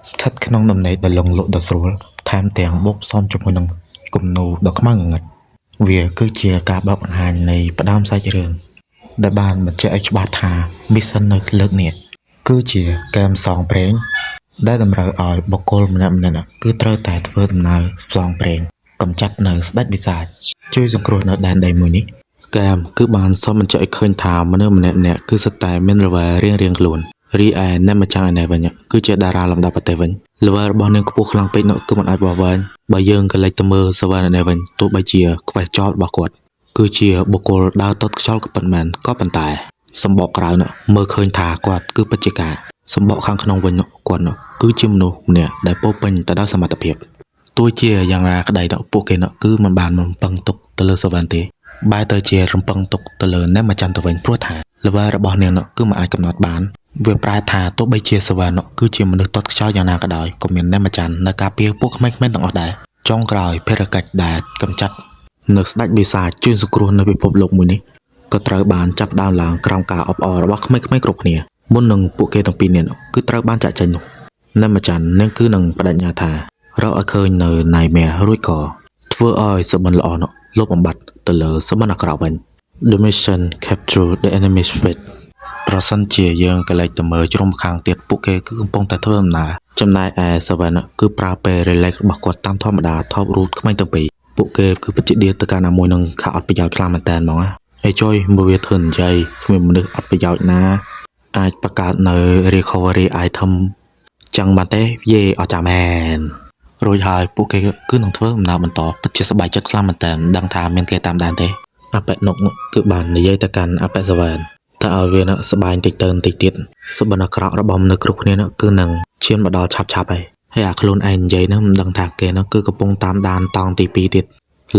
ស្ថិតក្នុងដំណេកដ៏លងលក់ដ៏ស្រួលថែមទាំងបូកផ្សំជាមួយនឹងគំនូរដ៏ខ្មៅងងឹតវាគឺជាការបើកបង្ហាញនៃផ្ដើមសាច់រឿងដែលបានបញ្ជាក់ឲ្យច្បាស់ថា Mission នៅលើកនេះគឺជាហ្គេមផ្សងព្រេងដែលតម្រូវឲ្យបុគ្គលម្នាក់ៗគឺត្រូវតែធ្វើដំណើរផ្សងព្រេងកម្ចាត់នៅស្ដេចបិសាចជួយសង្គ្រោះនៅដែនដីមួយនេះហ្គេមគឺបានសន្មបញ្ជាក់ឲ្យឃើញថាមនុស្សម្នាក់ៗគឺសុទ្ធតែមានល្បែរៀងៗខ្លួនរីឯអ្នកម្ចាស់ឯនេះវិញគឺជាតារាលំដាប់ប្រទេសវិញល្បែរបស់នាងខ្ពស់ខ្លាំងពេកនោះគឺមិនអាចបោះវែងបើយើងក៏លេចទៅមើលសវណ្ណនេះវិញទោះបីជាខ្វេះចោលរបស់គាត់គឺជាបុគ្គលដើរតត់ខ្យល់ក៏ប៉ុន្មានក៏ប៉ុន្តែសម្បកក្រៅនោះមើលឃើញថាគាត់គឺពិតជាការសម្បកខាងក្នុងវិញនោះគាត់នោះគឺជាមនុស្សម្នាក់ដែលពោពេញទៅដោយសមត្ថភាពទោះជាយ៉ាងណាក្តីនោះពួកគេនោះគឺមិនបានរំពឹងទុកទៅលើសវណ្ណទេបែរទៅជារំពឹងទុកទៅលើអ្នកម្ចាស់ទៅវិញព្រោះថាល្បែរបស់នាងនោះគឺមិនអាចកំណត់បានវាប្រែថាទោះបីជាសវណ្ណនោះគឺជាមនុស្សតត់ខ្យល់យ៉ាងណាក៏ដោយក៏មានអ្នកម្ចាស់នៅការពារពួកក្មេងៗទាំងអស់ដែរចុងក្រោយភារកិច្ចដែលកម្ចាត់នៅស្ដេចបិសាចជួយសង្គ្រោះនៅពិភពលោកមួយនេះក៏ត្រូវបានចាប់ដើមឡើងក្រោមការអបអររបស់ក្មេងៗគ្រប់គ្នាមុននឹងពួកគេទាំងពីរនាក់គឺត្រូវបានចាក់ចេញនោះអ្នកម្ចាស់នឹងគឺនឹងបដិញ្ញាថារកឲ្យឃើញនៅណៃមែរួចក៏ធ្វើឲ្យសបិនល្អនោះលុបបំបាត់ទៅលើសបិនអាក្រក់វិញ The mission capture the enemy's fleet ប្រសិនជាយើងក៏លេចទៅមើលជ្រុំខាងទៀតពួកគេគឺកំពុងតែធ្វើដំណើរចំណែកឯសវណ្ណគឺប្រើពេល relax របស់គាត់តាមធម្មតា top root ក្មេងទាំងពីរពួកគេគឺពិតជាដៀលទៅការណាមួយនឹងខាអត់ប្រយោជន៍ខ្លាំងមែនតើហ្មងហើយជួយមកវាធ្វើនិយាយគ្មានមនុស្សអត់ប្រយោជន៍ណាអាចបង្កើតនៅ recovery item ចឹងបានទេយេអត់ចាំមែនរួចហើយពួកគេគឺនឹងធ្វើដំណើរបន្តពិតជាសប្បាយចិត្តខ្លាំងមែនតើដឹងថាមានគេតាមដានទេអបិនុកគឺបាននិយាយទៅកាន់អបិសវណ្ណតែឲ្យវានឹងសប្បាយបន្តិចទៀតសបិនអាក្រក់របស់មនុស្សគ្រប់គ្នានោះគឺនឹងឈានមកដល់ឆាប់ហើយអាខ្លួនឯងនិយាយនោះមិនដឹងថាគេនោះគឺកំពុងតាមដានតង់ទី2ទៀត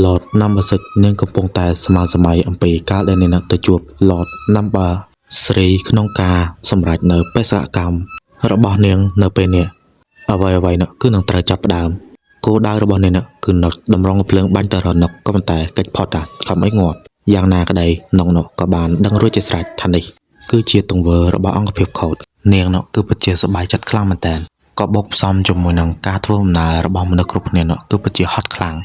Lord Number 6នាងកំពុងតែស្មានសម័យអំពីកាលដែលនាងទៅជួប Lord Number 3ក្នុងការសម្រេចនៅបេសកកម្មរបស់នាងនៅពេលនេះអ្វីនោះគឺនឹងត្រូវចាប់ផ្ដើមគោលដៅរបស់នាងគឺនុកតម្រង់ភ្លើងបាញ់ទៅរនុកក៏ប៉ុន្តែកិច្ចផុតតាខំអីងាប់យ៉ាងណាក្តីនុកនោះក៏បានដឹងរួចជាស្រេចថានេះគឺជាទង្វើរបស់អង្គភាពខូចនាងនោះគឺពិតជាសប្បាយចិត្តខ្លាំងមែនតើក៏បូកផ្សំជាមួយនឹងការធ្វើដំណើររបស់មនុស្សគ្រប់គ្នានោះគឺពិតជាហត់ខ្លាំង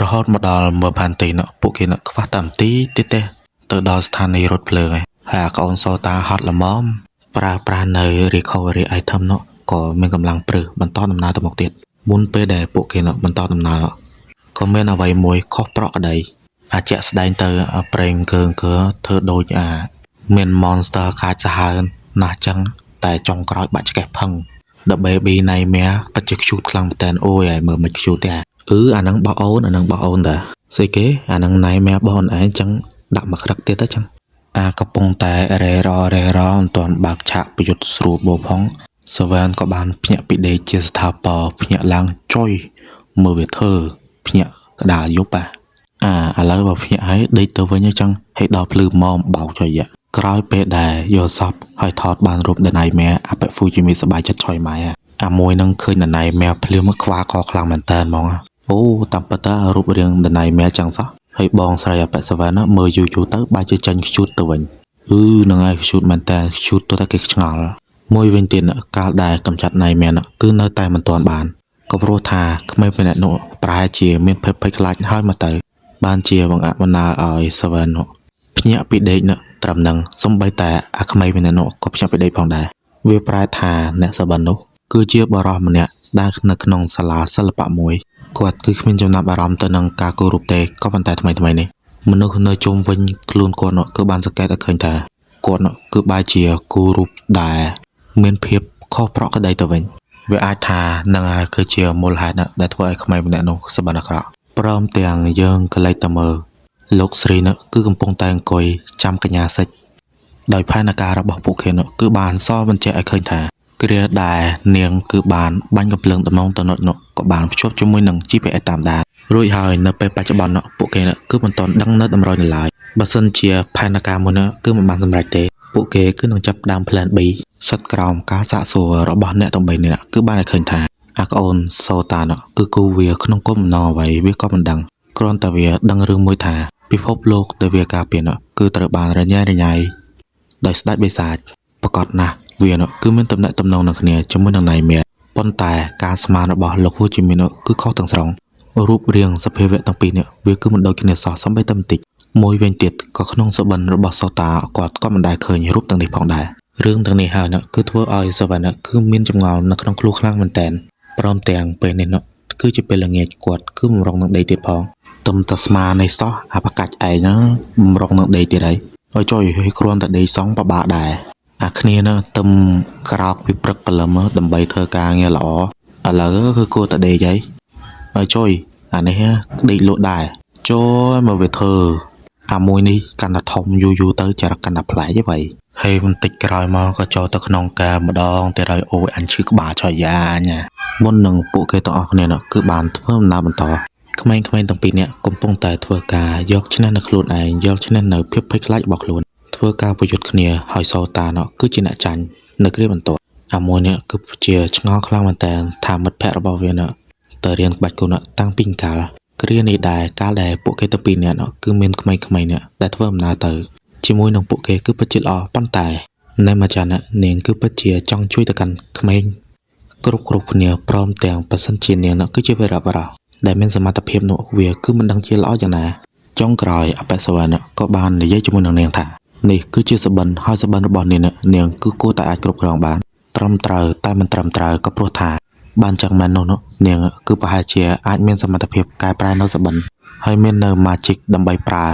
រហូតមកដល់មើលផែនទីនោះពួកគេនោះខ្វះតែមទីទៀតទេទៅដល់ស្ថានីយ៍រថភ្លើងហើយអាកូនសូតាហត់ល្មមប្រើប្រាស់នៅ recovery item នោះក៏មានកម្លាំងព្រឹសបន្តដំណើរទៅមុខទៀតមុនពេលដែលពួកគេនោះបន្តដំណើរក៏មានអ្វីមួយខុសប្រក្រតីអាចស្ដែងទៅប្រេងកើធ្វើដូចមាន monster ខាចសាហាវណាស់ចឹងតែចុងក្រោយបាច់ឆ្កេះផឹង The baby ណៃមែពិតជា cute ខ្លាំងមែនតើអូយហើយមើលមិន cute ទេអាហ្នឹងបោះអូនតាស្អីគេអាហ្នឹងណៃមែបោះអូនឯងចឹងដាក់មកក្រឹកទៀតទៅចឹងកំពុងតែរេរមិនទាន់បើកឆាកប្រយុទ្ធស្រួលបោផងសវណ្ណក៏បានភ្ញាក់ពីដេកជាស្ថាពរភ្ញាក់ឡើងចុយមើលវាធ្វើភ្ញាក់ក្តារយប់ឥឡូវបើភ្ញាក់ហើយដេកទៅវិញចឹងហើយដល់ភ្លឺម៉មបោកចុយក្រោយពេលដែលយកសពហើយថតបានរូបដណៃមែអបហ្វូជីមីសបាយចិត្តឆយម៉ៃមួយនឹងឃើញដណៃមែភ្លាមខ្វាកខ្លាំងមែនតើហ្មងអូតាមពិតទៅរូបរាងដណៃមែចឹងសោះហើយបងស្រីអបសវណ្ណមើលយូរទៅបែរជាចាញ់ខ្ជូតទៅវិញនឹងហើយខ្ជូតមែនតើខ្ជូតទៅតែគេឆ្ងល់មួយវិញទៀតកាលដែលកម្ចាត់ណៃមែគឺនៅតែមិនទាន់បានក៏ព្រោះថាក្មេងម្នាក់នោះប្រហែលជាមានភ័យខ្លាចហើយមកទៅបានជាបង្អាក់បណ្ដាលឲ្យសវណ្ណភ្ញាក់ពីដេកត្រឹមនឹងសំបីតែអាក្មេងម្នាក់នោះក៏ភ្ញាក់ពីដេកផងដែរវាប្រែថាអ្នកសវណ្ណនោះគឺជាបរិសម្នាក់ដែលនៅក្នុងសាលាសិល្បៈមួយគាត់គឺគ្មានចំណាប់អារម្មណ៍ទៅនឹងការគោរពទេក៏ប៉ុន្តែថ្មីនេះមនុស្សនៅជុំវិញខ្លួនគាត់នោះគឺបានសង្កេតឲ្យឃើញថាគាត់នោះគឺបែរជាគោរពដែលមានភាពខុសប្រក្រតីទៅវិញវាអាចថានឹងហើយគឺជាមូលហេតុដែលធ្វើឲ្យក្មេងម្នាក់នោះសប្បាយអាក្រក់ព្រមទាំងយើងក៏លេចទៅមើលលោកស្រីនោះគឺកំពុងតែអង្គុយចាំកញ្ញាសិចដោយផែនការរបស់ពួកគេនោះគឺបានសរបញ្ជាក់ឲ្យឃើញថាគ្រាដែលនាងគឺបានបាញ់កំភ្លើងដំណងទៅនោះក៏បានភ្ជាប់ជាមួយនឹង GPS តាមដានរួចហើយនៅពេលបច្ចុប្បន្ននោះពួកគេគឺមិនទាន់ដឹងនៅតម្រុយនៅឡើយបើសិនជាផែនការមួយនោះគឺមិនបានសម្រេចទេពួកគេគឺនឹងចាប់ដើម Plan B សិតក្រោមការសាកសួររបស់អ្នកទាំង3នាក់គឺបានឲ្យឃើញថាអាកូនសូតានោះគឺគូវាក្នុងគុំណអ្វីវាក៏មិនដឹងគ្រាន់តែវាដឹងរឿងមួយថាពិភពលោកដែលវាការពារនោះគឺត្រូវបានរញ៉េរញ៉ៃដោយស្ដេចបិសាចប្រកបណាស់វានោះគឺមានតំណែងនឹងគ្នាជាមួយនឹងណៃមែ ប៉ុន្តែការស្មានរបស់លោកហ៊ូជីមីនគឺខុសទាំងស្រុងរូបរាងសភាវៈទាំងពីរនេះវាគឺមិនដូចគ្នាសោះសូម្បីតែបន្តិចមួយវិញទៀតក៏ក្នុងសុបិនរបស់សូតាគាត់ក៏មិនដែលឃើញរូបទាំងនេះផងដែររឿងទាំងនេះហើយគឺធ្វើឲ្យសាវ៉ាន់គឺមានចម្ងល់នៅក្នុងខ្លួនខ្លាំងមែនទែនព្រមទាំងពេលនេះគឺជាពេលល្ងាចគាត់គឺបំរុងនឹងដេកទៀតផងទំតស្មានៃសោះអាបកាច់ឯងបំរុងនឹងដេកទៀតហើយឲ្យចុយឲ្យគ្រាន់តែដេកសងបបាដែរអាគ្នាទឹមក្រោកពីព្រឹកព្រលឹមដើម្បីធ្វើការងារល្អឥឡូវគឺគួរតែដេកហើយឲ្យចុយអានេះដេកលក់ដែរចូលមកវាធ្វើអាមួយនេះកាន់តែធំយូរទៅចរិតកាន់តែប្លែកទេvậyហើយបន្តិចក្រោយមកក៏ចូលទៅក្នុងការម្ដងទៀតហើយអូយអញឈឺក្បាលឆយ៉ាញ៉ាមុននឹងពួកគេទាំងអស់គ្នាគឺបានធ្វើដំណើរបន្តក្មេងៗទាំងពីរនាក់កំពុងតែធ្វើការយកឈ្នះនៅខ្លួនឯងយកឈ្នះនៅភាពភ័យខ្លាចរបស់ខ្លួនធ្វើការប្រយុទ្ធគ្នាហើយសូតាគឺជាអ្នកចាញ់នៅគ្រាបន្ទាប់អាមួយនេះគឺជាឆ្ងល់ខ្លាំងមែនតើថាមិត្តភ័ក្តិរបស់វាទៅរៀនក្បាច់គុណតាំងពីកាលគ្រានេះដែរកាលដែលពួកគេទាំងពីរនាក់គឺមានក្មេងៗដែលធ្វើដំណើរទៅជាមួយនឹងពួកគេគឺពិតជាល្អប៉ុន្តែនៅមួយចាននាងគឺពិតជាចង់ជួយទៅកាន់ក្មេងគ្រប់គ្នាព្រមទាំងប៉ះសិនជានាងគឺជាវីរបុរសដែលមានសមត្ថភាពវាគឺមិនដឹងជាល្អយ៉ាងណាចុងក្រោយអបិសវណ្ណក៏បាននិយាយជាមួយនឹងនាងថានេះគឺជាសបិនហើយសបិនរបស់នាងគឺគួរតែអាចគ្រប់គ្រងបានត្រឹមត្រូវតែមិនត្រឹមត្រូវក៏ព្រោះថាបានចឹងមែននោះនាងគឺប្រហែលជាអាចមានសមត្ថភាពកែប្រែនៅសបិនហើយមាននៅ magic ដើម្បីប្រើ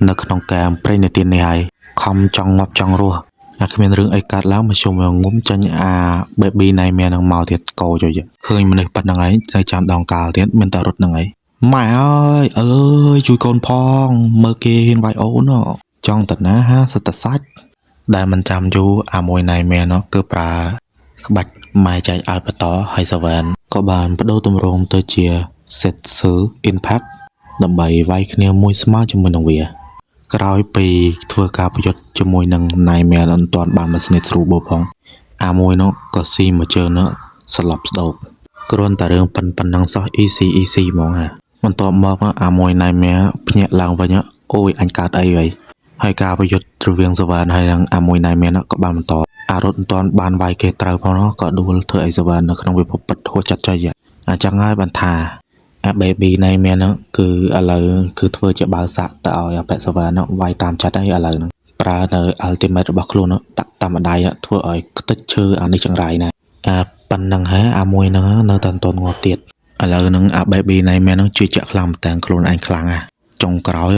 នៅក្នុងកែមព្រៃនិទាននេះហើយខំចង់ងាប់ចង់រស់អាគ្មានរឿងអីកើតឡើងមកជុំងុំចាញ់អា baby ណៃមែននឹងមកទៀតកោចុយឃើញមនុស្សប៉ណ្ណឹងឯងទៅចាំដងកាលទៀតមានតែរត់ហ្នឹងឯងម៉ែអើយជួយកូនផងមើលគេហ៊ានវាយអូនចង់តាណាសត្វសាច់ដែលមិនចាំយូរអាមួយណៃមែនគឺប្រើក្បាច់ម៉ែចែកឲ្យបន្តហើយសាវ៉ានក៏បានបដូរទម្រង់ទៅជា Setsu Impact ដើម្បីវាយគ្នាមួយស្មើជាមួយនឹងវាក្រោយពីធ្វើការប្រយុទ្ធជាមួយនឹងណៃមែនអត់ទាន់បានមកស្និទ្ធស្រួលបោផងអាមួយក៏ស៊ីមួយជើងស្លាប់ស្ដោកគ្រាន់តែរឿងប៉ុណ្ណឹងសោះ easy ហ្មងបន្ទាប់មកអាមួយណៃមែនភ្ញាក់ឡើងវិញអូយអញកើតអីvậyហើយការប្រយុទ្ធរវាងសាវ៉ានហើយនឹងអាមួយណៃមែនក៏បានបន្តអារត់មិនទាន់បានវាយគេត្រូវផងក៏ដួលធ្វើឲ្យសាវ៉ាននៅក្នុងវិភពពិតហួសចិត្តចុយអញ្ចឹងហើយបានថាអា baby ណៃមែនគឺឥឡូវគឺធ្វើជាបើសាក់ទៅឲ្យអាប៉ែសាវ៉ានវាយតាមចិត្តហើយឥឡូវហ្នឹងប្រើនៅ ultimate របស់ខ្លួនដាក់តាមដៃធ្វើឲ្យខ្ទេចឈើអានេះចង្រៃណាអាប៉ុណ្ណឹងហើយអាមួយហ្នឹងនៅតែមិនទាន់ងាប់ទៀតឥឡូវហ្នឹងអា baby ណៃមែនជឿជាក់ខ្លាំងតែខ្លួនឯងខ្លាំងចុងក្រោយ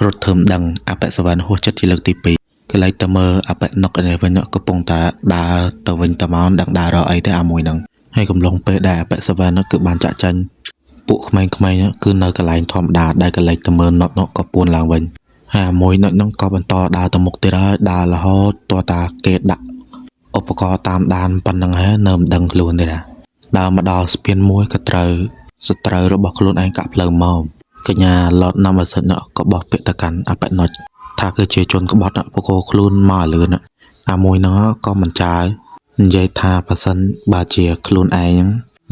រត់ធ្វើមិនដឹងអាប៉ែសាវ៉ានហួសចិត្តជាលើកទី2កន្លែងទៅមើលអាប៉ែនុកនេះវិញកំពុងតែដើរទៅវិញទៅមកដឹងដើររកអីទេអាមួយហ្នឹងហើយកំឡុងពេលដែលអាប៉ែសាវ៉ានគឺបានចាក់ចាញ់ពួកក្មេងៗគឺនៅកន្លែងធម្មតាដែលកន្លែងទៅមើលនុកក៏ពួនឡើងវិញហើយអាមួយនុកហ្នឹងក៏បន្តដើរទៅមុខទៀតហើយដើររហូតទាល់តាគេដាក់ឧបករណ៍តាមដានប៉ុណ្ណឹងហើយនៅមិនដឹងខ្លួនទេណាដើរមកដល់ស្ពានមួយក៏ត្រូវសត្រូវរបស់ខ្លួនឯងកាក់ផ្លូវមកកញ្ញាឡតណាំអាសិនក៏បោះពាក្យទៅកាន់អបិនុចថាគឺជាជនក្បត់បកគោខ្លួនមកលឿនអាមួយហ្នឹងក៏មិនចោលនិយាយថាប៉ះសិនបើជាខ្លួនឯង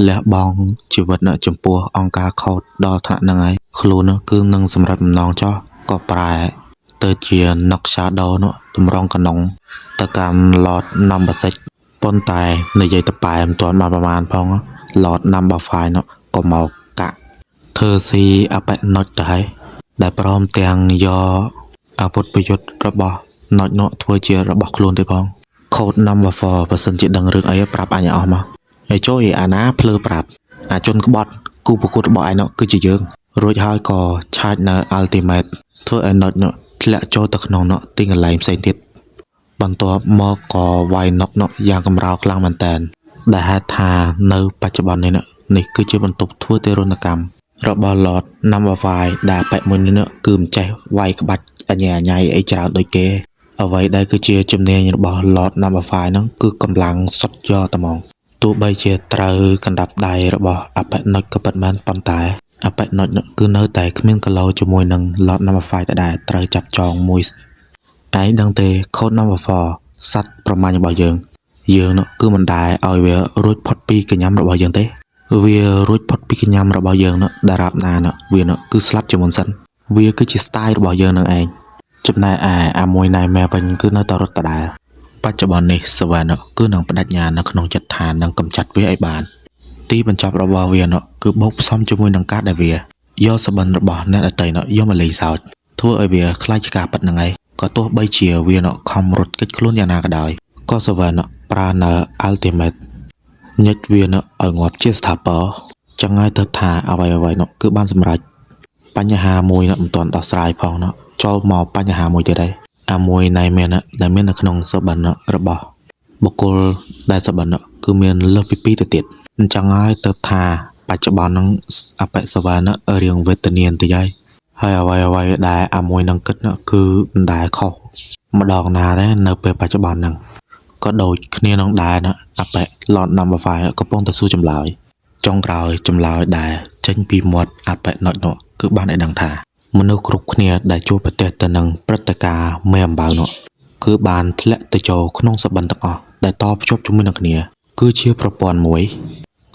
លះបង់ជីវិតចំពោះអង្គការខូតដល់ថ្នាក់ហ្នឹងហើយខ្លួនគឺនឹងសម្រាប់បំណងចោះក៏ប្រែទៅជានុក shadow តម្រង់កណ្ដុងទៅកាន់ឡត number 6ប៉ុន្តែនិយាយទៅប៉ែមិនទាន់បានប្រមាណផងឡត number 5ក៏មកកាក់ធ្វើស៊ីអបិនុចទៅហើយដែលព្រមទាំងយកអាវុធប្រយុទ្ធរបស់នុចធ្វើជារបស់ខ្លួនទៀតផងខូត number 4បើសិនជាដឹងរឿងអីប្រាប់អញអស់មកហើយចូលអាណាភ្លើប្រាប់អាជនក្បត់គូប្រកួតរបស់ឯងគឺជាយើងរួចហើយក៏ឆាចនៅ ultimate ធ្វើឲ្យនុចធ្លាក់ចូលទៅក្នុងទីកន្លែងផ្សេងទៀតបន្ទាប់មកក៏វាយនុកយ៉ាងកម្រោលខ្លាំងមែនតើដែលហេតុថានៅបច្ចុប្បន្ននេះគឺជាបន្ទប់ធ្វើទារុណកម្មរបស់ Lord Namavai ដែលបែបមួយនេះគឺមិនចេះវាយក្បាច់អញ្ញៃអីច្រើនដូចគេអ្វីដែលគឺជាជំនាញរបស់ Lord Namavai ហ្នឹងគឺកម្លាំងសុទ្ធយកតែហ្មងទោះបីជាត្រូវកណ្ដាប់ដៃរបស់អបិនុចក៏ពិតមែនប៉ុន្តែអបិនុចគឺនៅតែគ្មានគីឡូជាមួយនឹង Lord Namavai ដដែលត្រូវចាប់ចងមួយឯងដឹងទេ Code Number 4 សัตว์ប្រមាញ់របស់យើងគឺមិនដែលឲ្យវារួចផុតពីកញ្ញាំរបស់យើងទេវារួចផុតពីកញ្ញាំរបស់យើងដរាបណាវាគឺស្លាប់ជាមុនសិនវាគឺជា style របស់យើងនឹងឯងចំណែកអាមួយណៃមែវិញគឺនៅតែរត់ដដែលបច្ចុប្បន្ននេះសាវ៉ានគឺនឹងបដិញ្ញានៅក្នុងចិត្តថានឹងកម្ចាត់វាឲ្យបាន ទីបញ្ចប់របស់វានោះគឺបូកផ្សំជាមួយនឹងការដែលវាយកសបិនរបស់អ្នកដទៃនោះយកមកលេងសើចធ្វើឲ្យវាខ្លាចជាការពិតហ្នឹងឯងក៏ទោះបីជាវានោះខំរត់គេចខ្លួនយ៉ាងណាក៏ដោយក៏សវណ្ណប្រើនៅ ultimate ញិចវានោះឲ្យងាប់ជាស្ថាពរចឹងហើយទៅថាអ្វីនោះគឺបានសម្រេចបញ្ហាមួយនោះមិនទាន់ដោះស្រាយផងនោះចូលមកបញ្ហាមួយទៀតដែរអាមួយណៃមាននៅក្នុងសបិនរបស់បុគ្គលដែលសបិនគឺមានលើសពី2ទៅទៀតអញ្ចឹងហើយទៅថាបច្ចុប្បន្នហ្នឹងអបិសវណ្ណរៀងវេទនាបន្តិចហើយអ្វីដែលអាមួយនឹងគិតគឺមិនដែលខុសម្ដងណាដែរនៅពេលបច្ចុប្បន្នហ្នឹងក៏ដូចគ្នានឹងដែរអបិ Lord Number 5កំពុងតែសួរចម្លើយចុងក្រោយចម្លើយដែលចេញពីមាត់អបិណុចនោះគឺបានឲ្យដឹងថាមនុស្សគ្រប់គ្នាដែលជួបប្រទះទៅនឹងព្រឹត្តិការណ៍មេអំបៅនោះគឺបានធ្លាក់ទៅចូលក្នុងសបិនទាំងអស់ដែលតភ្ជាប់ជាមួយនឹងគ្នាគឺជាប្រព័ន្ធមួយ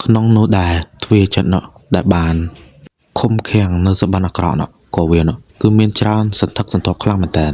ក្នុងនោះដែលទ្វារចិត្តនោះដែលបានឃុំឃាំងនៅសបិនអាក្រក់នោះក៏វានោះគឺមានច្រើនសន្ធឹកសន្ធាប់ខ្លាំងមែនតើ